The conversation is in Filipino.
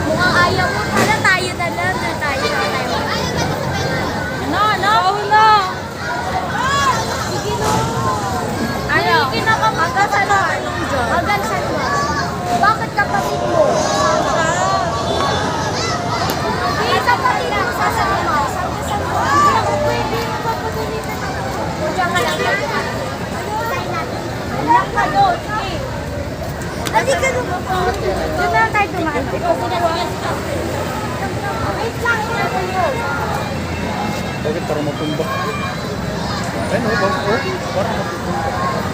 Mukhang ayaw mo. Hala, tayo na lang. Tayo na tayo. Ano? Paulo! Sige no. Ano? Hanggang saan mo? Hanggang saan mo? Bakit kapatid mo? Hindi kapatid mo sasama. Hanggang saan mo? Hindi ako pwede. Mapapagalitan ako. Diyan ka lang. Anak ka doon. Sige. Dali ka doon. Doon na tayo dumaan. Wait lang. Bakit para matumba? Ayun, parang matumba.